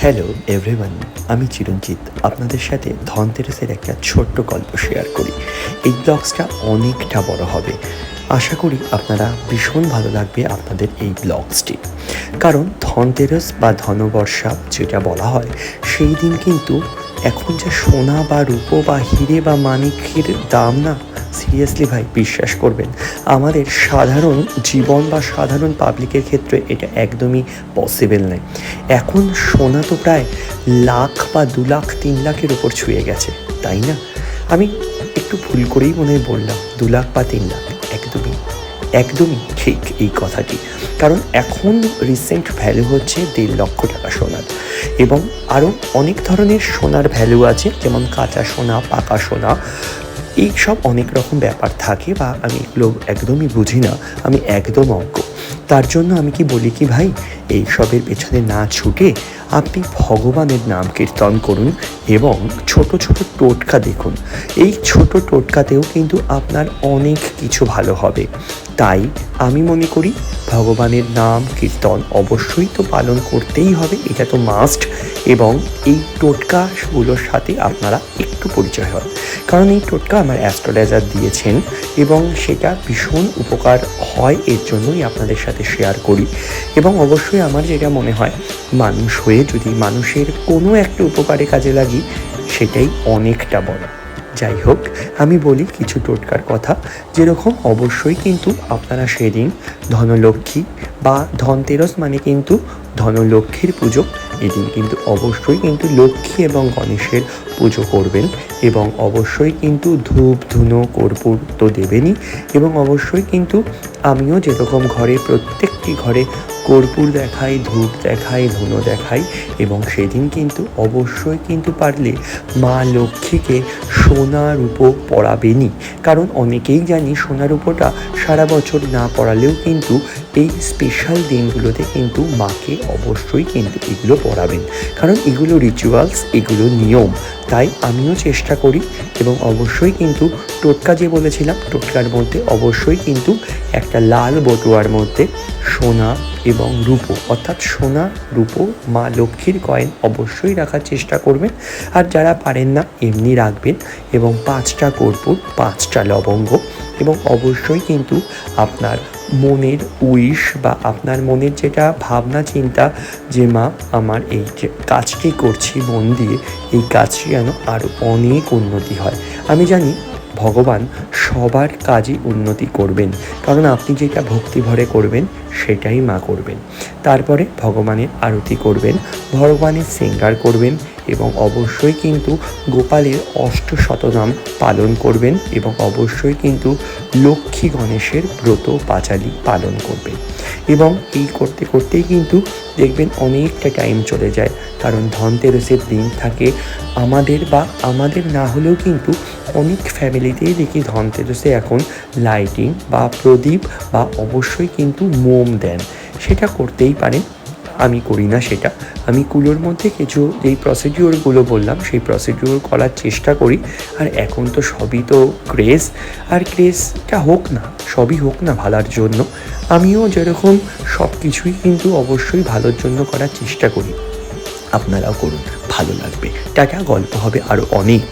Hello everyone, আমি চিরঞ্জিত আপনাদের সাথে ধনতেরাসের একটা ছোট্ট গল্প শেয়ার করি। এই ব্লগসটা অনেকটা বড় হবে, আশা করি আপনারা ভীষণ ভালো লাগবে আপনাদের এই ব্লগসটি। কারণ ধনতেরাস বা ধনবর্ষা যেটা বলা হয়, সেই দিন কিন্তু এখন যা সোনা বা রূপো বা হিরে বা মানিকের দাম না, সিরিয়াসলি ভাই বিশ্বাস করবেন, আমাদের সাধারণ জীবন বা সাধারণ পাবলিকের ক্ষেত্রে এটা একদমই পসিবল নয়। এখন সোনা তো প্রায় লাখ বা 2 লাখ 3 লাখের উপর ছুঁয়ে গেছে, তাই না? আমি একটু ভুল করেই মনে হয় বললাম 2 লাখ বা 3 লাখ, একদমই একদমই ঠিক এই কথাটি। কারণ এখন রিসেন্ট ভ্যালু হচ্ছে 1.5 লক্ষ টাকা সোনার, এবং আরও অনেক ধরনের সোনার ভ্যালু আছে, যেমন কাঁচা সোনা, পাকা সোনা, এই সব অনেক রকম ব্যাপার থাকে, বা আমি এগুলো একদমই বুঝি না, আমি একদম অজ্ঞ। তার জন্য আমি কি বলি কি ভাই, এই সবের পেছনে না ছুটে আপনি ভগবানের নাম কীর্তন করুন এবং ছোট ছোট টোটকা দেখুন। এই ছোট টোটকাতেও কিন্তু আপনার অনেক কিছু ভালো হবে। তাই আমি মনে করি ভগবানের নাম কীর্তন অবশ্যই তো পালন করতেই হবে, এটা তো মাস্ট। এবং এই টোটকাগুলোর সাথে আপনারা একটু পরিচয় হয়, কারণ এই টোটকা আমার অ্যাস্ট্রোলজার দিয়েছেন এবং সেটা ভীষণ উপকার হয়, এর জন্যই আপনাদের সাথে শেয়ার করি। এবং অবশ্যই আমার যেটা মনে হয়, মানুষ হয়ে যদি মানুষের কোনো একটা উপকারে কাজে লাগি, সেটাই অনেকটা বড়। যাই হোক, আমি বলি কিছু টোটকার কথা, যেরকম অবশ্যই কিন্তু আপনারা সেদিন ধনলক্ষ্মী বা ধনতেরস মানে কিন্তু ধনলক্ষ্মীর পুজো, এদিন কিন্তু অবশ্যই কিন্তু লক্ষ্মী এবং গণেশের পুজো করবেন। এবং অবশ্যই কিন্তু ধূপ ধুনো কর্পূর তো দেবেনই, এবং অবশ্যই কিন্তু আমিও যেরকম ঘরে প্রত্যেকটি ঘরে কর্পূর দেখাই, ধূপ দেখাই, ধুনো দেখাই। এবং সেদিন কিন্তু অবশ্যই কিন্তু পারলে মা লক্ষ্মীকে সোনা রূপো পরাবেনই। কারণ অনেকেই জানি সোনা রূপোটা সারা বছর না পরালেও কিন্তু এই স্পেশাল দিনগুলোতে কিন্তু মাকে অবশ্যই কিন্তু এগুলো পরাবেন, কারণ এগুলো রিচুয়ালস, এগুলো নিয়ম। তাই আমিও চেষ্টা করি। এবং অবশ্যই কিন্তু টোটকা যে বলেছিলাম, টোটকার মধ্যে অবশ্যই কিন্তু একটা লাল বটুয়ার মধ্যে সোনা এবং রূপো, অর্থাৎ সোনা রূপো মা লক্ষ্মীর কয়েন অবশ্যই রাখার চেষ্টা করবেন। আর যারা পারেন না এমনি রাখবেন। এবং 5টা কর্পূর, 5টা লবঙ্গ, এবং অবশ্যই কিন্তু আপনার মনের উইশ বা আপনার মনের যেটা ভাবনা চিন্তা, যে মা আমার এই যে কাজটি করছি মন দিয়ে, এই কাজটি যেন আরও অনেক উন্নতি হয়। আমি জানি ভগবান সবার কাজে উন্নতি করবেন, কারণ আপনি যেটা ভক্তি ভরে করবেন সেটাই মা করবেন। তারপরে ভগবানের আরতি করবেন, ভগবানের শৃঙ্গার করবেন, এবং অবশ্যই কিন্তু গোপালের অষ্টশতনাম পালন করবেন, এবং অবশ্যই কিন্তু লক্ষ্মী গণেশের ব্রত পাঁচালী পালন করবেন। এবং এই করতে করতেই কিন্তু দেখবেন অনেকটা টাইম চলে যায়, কারণ ধনতেরাসের দিন থাকে আমাদের, বা আমাদের না হলেও কিন্তু অনেক ফ্যামিলিতেই দেখি ধনতেরাসে এখন লাইটিং বা প্রদীপ বা অবশ্যই কিন্তু মোম দেন। সেটা করতেই পারেন, আমি করি না সেটা। আমি কুলোর মধ্যে কিছু যেই প্রসিডিওরগুলো বললাম সেই প্রসিডিওর করার চেষ্টা করি। আর এখন তো সবই তো ক্রেজ, আর ক্রেজটা হোক না, সবই হোক না ভালোর জন্য। আমিও যেরকম সব কিছুই কিন্তু অবশ্যই ভালোর জন্য করার চেষ্টা করি। আপনারাও করুন, ভালো লাগবে। টাটা, গল্প হবে আরও অনেক।